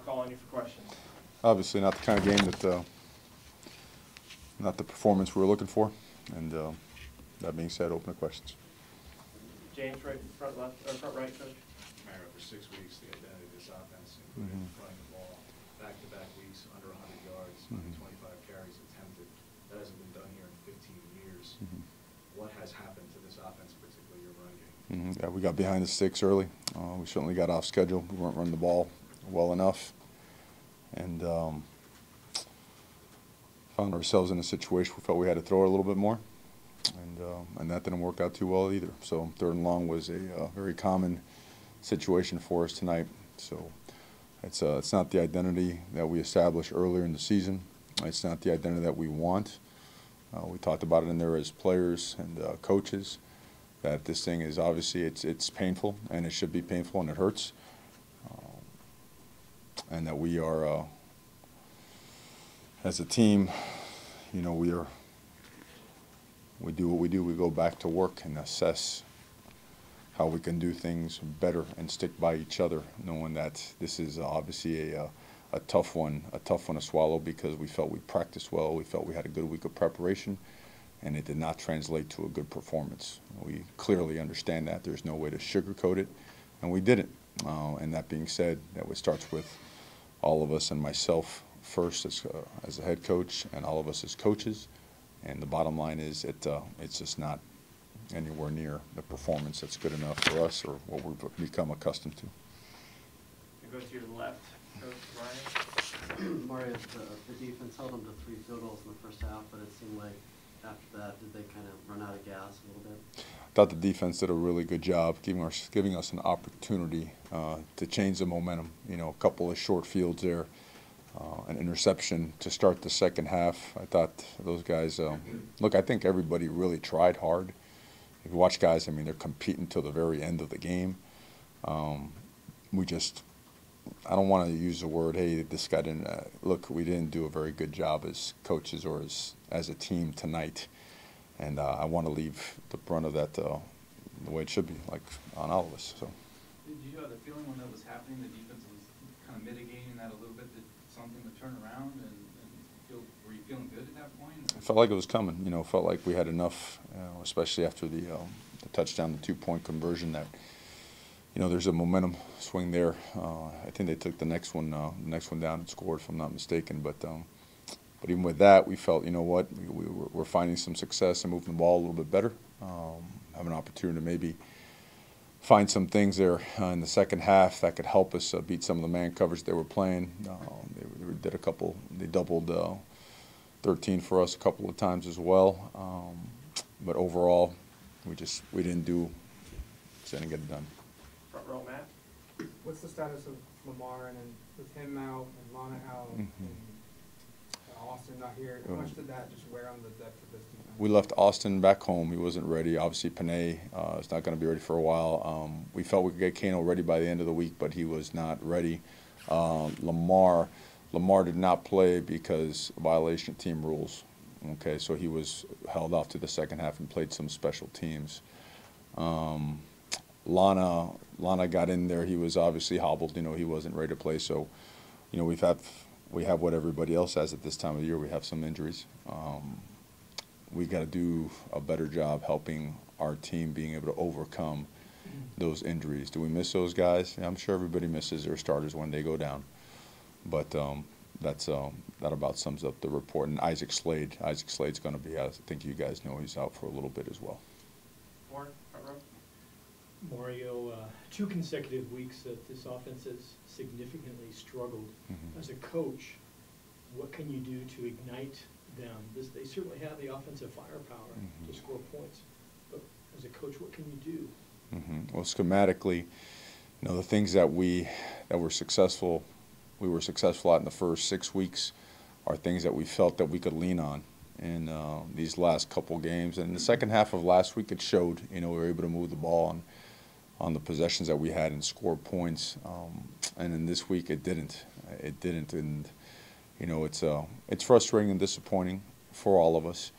call on you for questions. Obviously not the kind of game that, not the performance we were looking for. And that being said, open to questions. James, right front left, or front right, coach. Mario, for 6 weeks, the identity of this offense, including running the ball, back-to-back weeks, under 100 yards, 25 carries attempted. That hasn't been done here in 15 years. What has happened to this offense, particularly your run game? Yeah, we got behind the sticks early. We certainly got off schedule. We weren't running the ball well enough. And found ourselves in a situation we felt we had to throw it a little bit more. And that didn't work out too well either. So 3rd and long was a very common situation for us tonight. So it's not the identity that we established earlier in the season. It's not the identity that we want. We talked about it in there as players and coaches, that this thing is obviously it's painful, and it should be painful, and it hurts. And that we are, as a team, you know, we do what we do. We go back to work and assess how we can do things better and stick by each other, knowing that this is obviously a tough one to swallow, because we felt we practiced well, we felt we had a good week of preparation, and it did not translate to a good performance. We clearly understand that. There's no way to sugarcoat it, and we didn't. And that being said, that starts with all of us, and myself first as a head coach, and all of us as coaches. And the bottom line is it's just not anywhere near the performance that's good enough for us or what we've become accustomed to. You go to your left, Coach Ryan. Mario, the defense held them to 3 field goals in the first half, but it seemed like after that, did they kind of run out of gas a little bit? I thought the defense did a really good job giving us an opportunity to change the momentum. You know, a couple of short fields there, an interception to start the second half. I thought those guys, look, I think everybody really tried hard. If you watch guys, I mean, they're competing till the very end of the game. I don't want to use the word, hey, this guy didn't, look, we didn't do a very good job as coaches or as a team tonight. And I want to leave the brunt of that the way it should be, like on all of us. So. Did you have the feeling when that was happening, the defense was kind of mitigating that a little bit, that something would turn around, and were you feeling good at that point? It felt like it was coming. You know, it felt like we had enough, especially after the touchdown, the 2-point conversion, that, you know, there's a momentum swing there. I think they took the next one down and scored, if I'm not mistaken. But even with that, we felt, you know what, we're finding some success and moving the ball a little bit better. Have an opportunity to maybe find some things there in the second half that could help us beat some of the man coverage they were playing. They doubled 13 for us a couple of times as well. But overall, we didn't get it done. Front row, Matt. What's the status of Lamar, and then with him out and Lana out and Austin not here? How much did that just wear on the depth of this defense? We left Austin back home. He wasn't ready. Obviously, Panay is not going to be ready for a while. We felt we could get Kano ready by the end of the week, but he was not ready. Lamar did not play because of violation of team rules. Okay, so he was held off to the second half and played some special teams. Lana got in there. He was obviously hobbled. You know, he wasn't ready to play. So, you know, we have what everybody else has at this time of the year. We have some injuries. We got to do a better job helping our team being able to overcome those injuries. Do we miss those guys? Yeah, I'm sure everybody misses their starters when they go down. But that about sums up the report. And Isaac Slade's going to be out. I think you guys know he's out for a little bit as well. Warren, front row. Mario, 2 consecutive weeks that this offense has significantly struggled. As a coach, what can you do to ignite them? They certainly have the offensive firepower to score points, but as a coach, what can you do? Well, schematically, you know, the things that we were successful at in the first 6 weeks are things that we felt that we could lean on in these last couple games. And in the second half of last week, it showed. You know, we were able to move the ball on the possessions that we had and score points. And in this week, it didn't. And you know, it's frustrating and disappointing for all of us.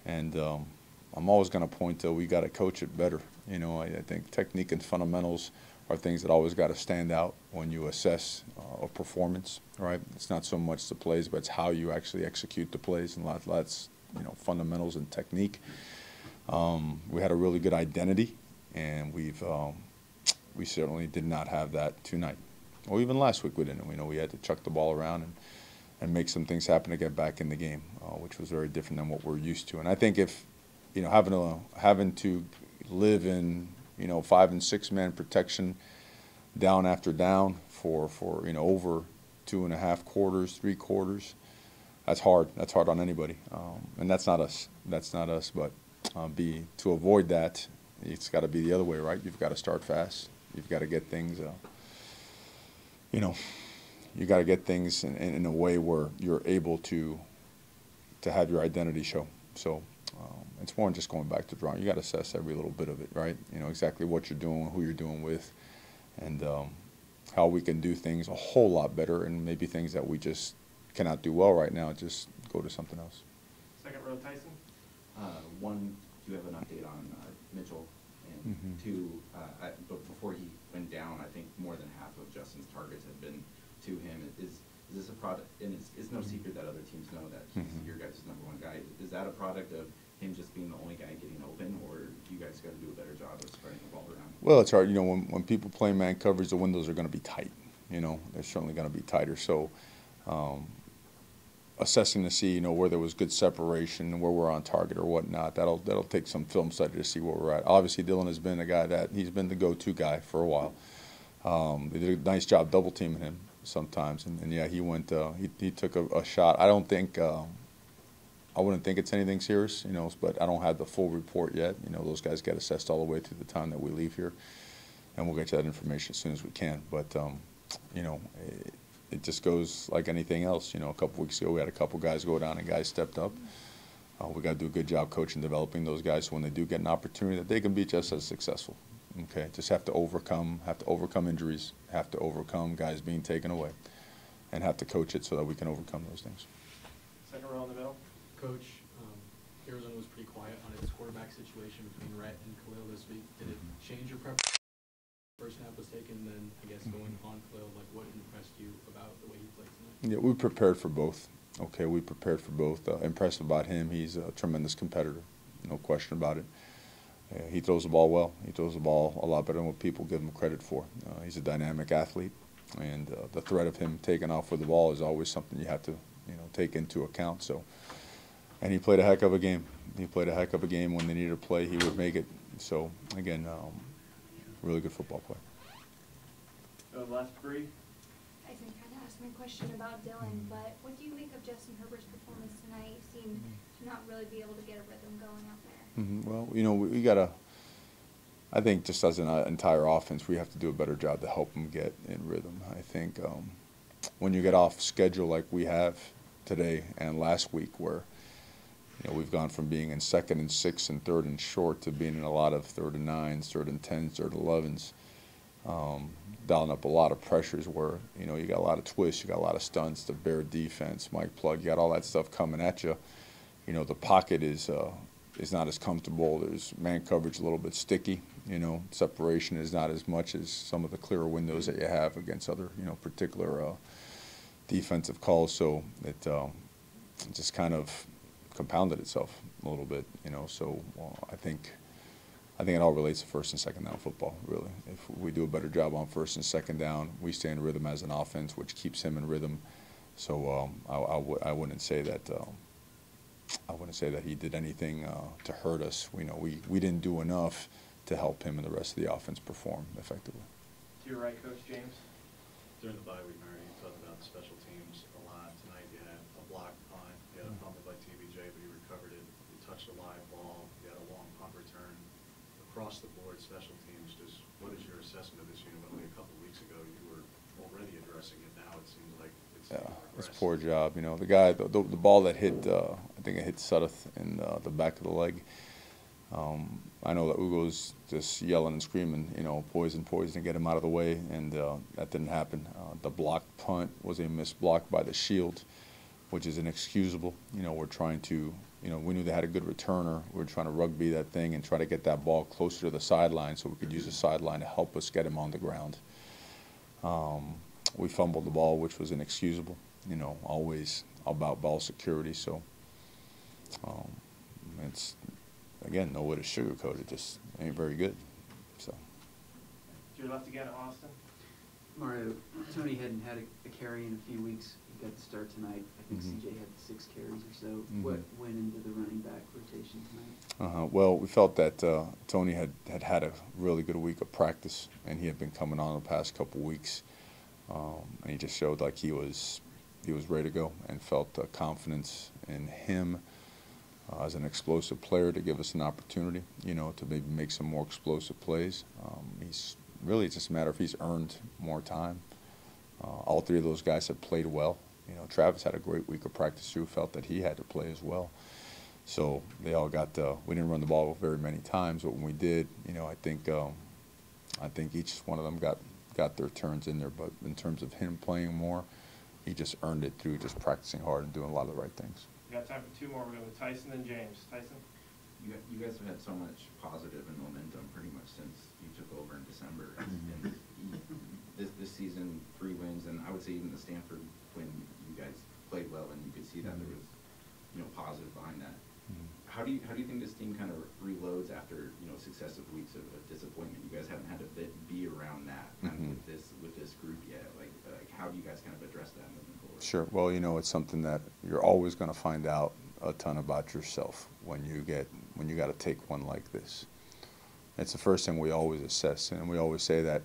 And I'm always going to point to we got to coach it better. You know, I think technique and fundamentals are things that always got to stand out when you assess a performance, right? It's not so much the plays, but it's how you actually execute the plays, and that's fundamentals and technique. We had a really good identity, and we certainly did not have that tonight. Or even last week we didn't. We had to chuck the ball around and make some things happen to get back in the game, which was very different than what we're used to. And I think if having to live in 5- and 6-man protection down after down for over 2.5 quarters, 3 quarters, that's hard. That's hard on anybody, and that's not us. That's not us. But to avoid that, it's got to be the other way, right? You've got to start fast. You've got to get things. You got to get things in a way where you're able to have your identity show. So it's more than just going back to drawing. You got to assess every little bit of it, right? Exactly what you're doing, who you're doing with, and how we can do things a whole lot better, and maybe things that we just cannot do well right now, just go to something else. Second row, Tyson. One, do you have an update on Mitchell? And two, but before he went down, I think more than half of Justin's targets have been to him. Is this a product, and it's no secret that other teams know that he's your guys' #1 guy. Is that a product of him just being the only guy getting open, or you guys got to do a better job of spreading the ball around? Well, it's hard. When people play man coverage, the windows are going to be tight. They're certainly going to be tighter. So assessing to see, where there was good separation, where we're on target or whatnot, that'll take some film study to see where we're at. Obviously, Dylan has been a guy that he's been the go-to guy for a while. They did a nice job double teaming him sometimes, and yeah, he went. He took a shot. I don't think. I wouldn't think it's anything serious, but I don't have the full report yet. Those guys get assessed all the way through the time that we leave here, and we'll get you that information as soon as we can. But it just goes like anything else. A couple weeks ago, we had a couple guys go down, and guys stepped up. We got to do a good job coaching, developing those guys, so when they do get an opportunity, that they can be just as successful. Okay, just have to overcome injuries, have to overcome guys being taken away, and have to coach it so that we can overcome those things. Second row in the middle. Coach, Arizona was pretty quiet on its quarterback situation between Rhett and Khalil this week. Did it change your prep? First half was taken, then I guess going on Khalil, what impressed you about the way he played tonight? Yeah, we prepared for both. Okay, we prepared for both. Impressed about him. He's a tremendous competitor, no question about it. He throws the ball well. He throws the ball a lot better than what people give him credit for. He's a dynamic athlete, and the threat of him taking off with the ball is always something you have to, take into account. So, and he played a heck of a game. He played a heck of a game. When they needed to play, he would make it. So, again, really good football player. Go left, Bree. Tyson kind of asked my question about Dylan, but what do you make of Justin Herbert's performance tonight? He seemed to not really be able to get a rhythm going out there. Well, we got to, I think just as an entire offense, we have to do a better job to help them get in rhythm. I think when you get off schedule like we have today and last week, where we've gone from being in 2nd and 6 and 3rd and short to being in a lot of 3rd and 9s, 3rd and 10s, 3rd and 11s, dialing up a lot of pressures where, you got a lot of twists, you got a lot of stunts, the bear defense, Mike Plug, you got all that stuff coming at you. The pocket is not as comfortable. There's man coverage a little bit sticky. Separation is not as much as some of the clearer windows that you have against other, particular defensive calls. So it just kind of compounded itself a little bit, So I think it all relates to 1st and 2nd down football, really. If we do a better job on 1st and 2nd down, we stay in rhythm as an offense, which keeps him in rhythm. So I wouldn't say that. I wouldn't say that he did anything to hurt us. We didn't do enough to help him and the rest of the offense perform effectively. To your right, Coach James. During the bye week, Mario, you talked about the special teams a lot. Tonight you had a blocked punt, you had a fumble by TBJ, but you recovered it. You touched a live ball, you had a long punt return. Across the board, special teams, what is your assessment of this unit? Only a couple of weeks ago you were already addressing it. Now it seems like it's it's a poor job. The guy, the ball that hit, I think it hit Sudduth in the back of the leg. I know that Ugo's just yelling and screaming, poison, to get him out of the way, and that didn't happen. The blocked punt was a missed block by the Shield, which is inexcusable. You know, we're trying to, you know, we knew they had a good returner. We're trying to rugby that thing and try to get that ball closer to the sideline so we could use the sideline to help us get him on the ground. We fumbled the ball, which was inexcusable. You know, always about ball security. So it's, again, no way to sugarcoat it. Just ain't very good. So. You're left again, Austin. Mario, Tony hadn't had a carry in a few weeks. He got the start tonight. I think CJ had 6 carries or so. What went into the running back rotation tonight? Well, we felt that Tony had a really good week of practice, and he had been coming on the past couple weeks, and he just showed like he was ready to go, and felt confidence in him as an explosive player to give us an opportunity, you know, to maybe make some more explosive plays. He's really, it's just a matter of he's earned more time. All 3 of those guys have played well. You know, Travis had a great week of practice too, felt that he had to play as well. So they all got, we didn't run the ball very many times, but when we did, you know, I think each one of them got their turns in there. But in terms of him playing more, he just earned it through just practicing hard and doing a lot of the right things. We got time for 2 more. We're going to Tyson and James. Tyson? You guys have had so much positive and momentum pretty much since you took over in December. And this season, 3 wins, and I would say even the Stanford win, you guys played well, and you could see that there was, you know, positive behind that. How do you think this team kind of reloads after, you know, successive weeks of disappointment? You guys haven't had to be around that with this group yet. Like how do you guys kind of address that moving forward? Sure. Well, you know, it's something that you're always going to find out a ton about yourself when you got to take one like this. It's the first thing we always assess, and we always say that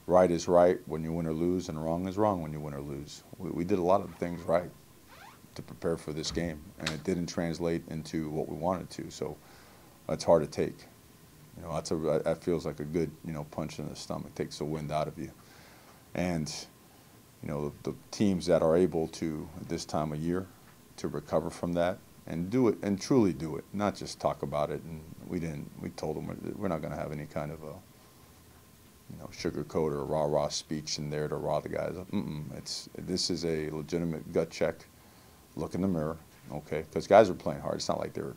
right is right when you win or lose, and wrong is wrong when you win or lose. We did a lot of things right to prepare for this game, and it didn't translate into what we wanted to. So that's hard to take. You know, that feels like a good, you know, punch in the stomach. Takes the wind out of you. And you know, the teams that are able to at this time of year to recover from that and do it and truly do it, not just talk about it. And we told them we're not going to have any kind of a, you know, sugarcoat or rah-rah speech in there to rile the guys up. This is a legitimate gut check. Look in the mirror, okay? Because guys are playing hard. It's not like they're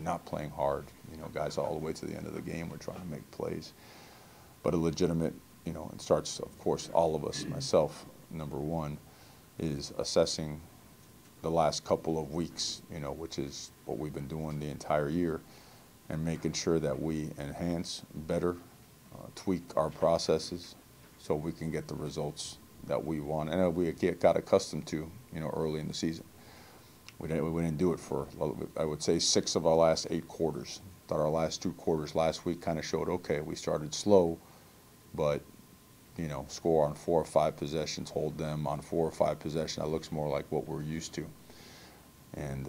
not playing hard. You know, guys all the way to the end of the game. We're trying to make plays, but a legitimate, you know, it starts, of course, all of us, myself, number one, is assessing the last couple of weeks, you know, which is what we've been doing the entire year, and making sure that we enhance, better, tweak our processes so we can get the results that we want and we got accustomed to, you know, early in the season. We didn't do it for, I would say, 6 of our last 8 quarters. Thought our last 2 quarters last week kind of showed, okay, we started slow, but, you know, score on 4 or 5 possessions, hold them on 4 or 5 possessions. That looks more like what we're used to. And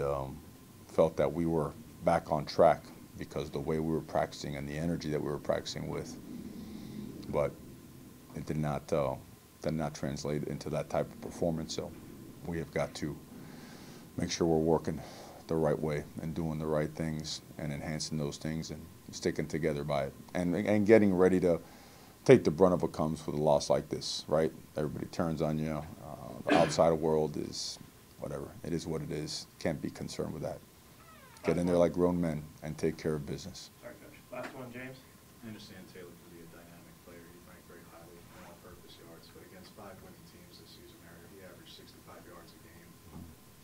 felt that we were back on track because the way we were practicing and the energy that we were practicing with. But it did not translate into that type of performance. So we have got to make sure we're working the right way and doing the right things and enhancing those things and sticking together by it and getting ready to take the brunt of what comes with a loss like this, right? Everybody turns on you. The outside world is whatever. It is what it is. Can't be concerned with that. Get in there like grown men and take care of business. Sorry, Coach. Last one, James. I understand Taylor can be a dynamic player. He ranked very highly in all-purpose yards, but against 5 winning teams this season, Mario, he averaged 65 yards a game.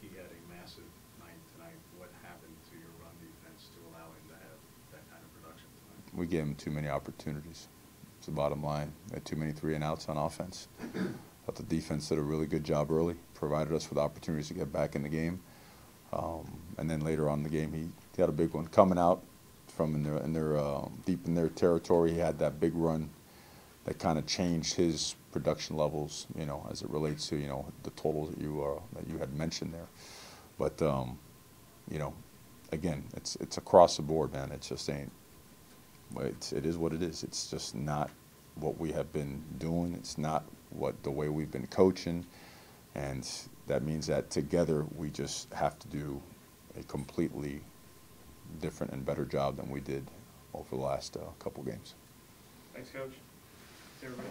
He had a massive night tonight. What happened to your run defense to allow him to have that kind of production tonight? We gave him too many opportunities. It's the bottom line. We had too many 3-and-outs on offense. But the defense did a really good job early, provided us with opportunities to get back in the game. And then later on in the game, he had a big one coming out from deep in their territory. He had that big run that kind of changed his production levels, you know, as it relates to, you know, the totals that you had mentioned there. But you know, again, it's across the board, man. It just ain't. It is what it is. It's just not what we have been doing. It's not the way we've been coaching, and that means that together we just have to do a completely different and better job than we did over the last couple games. Thanks, Coach. See everybody.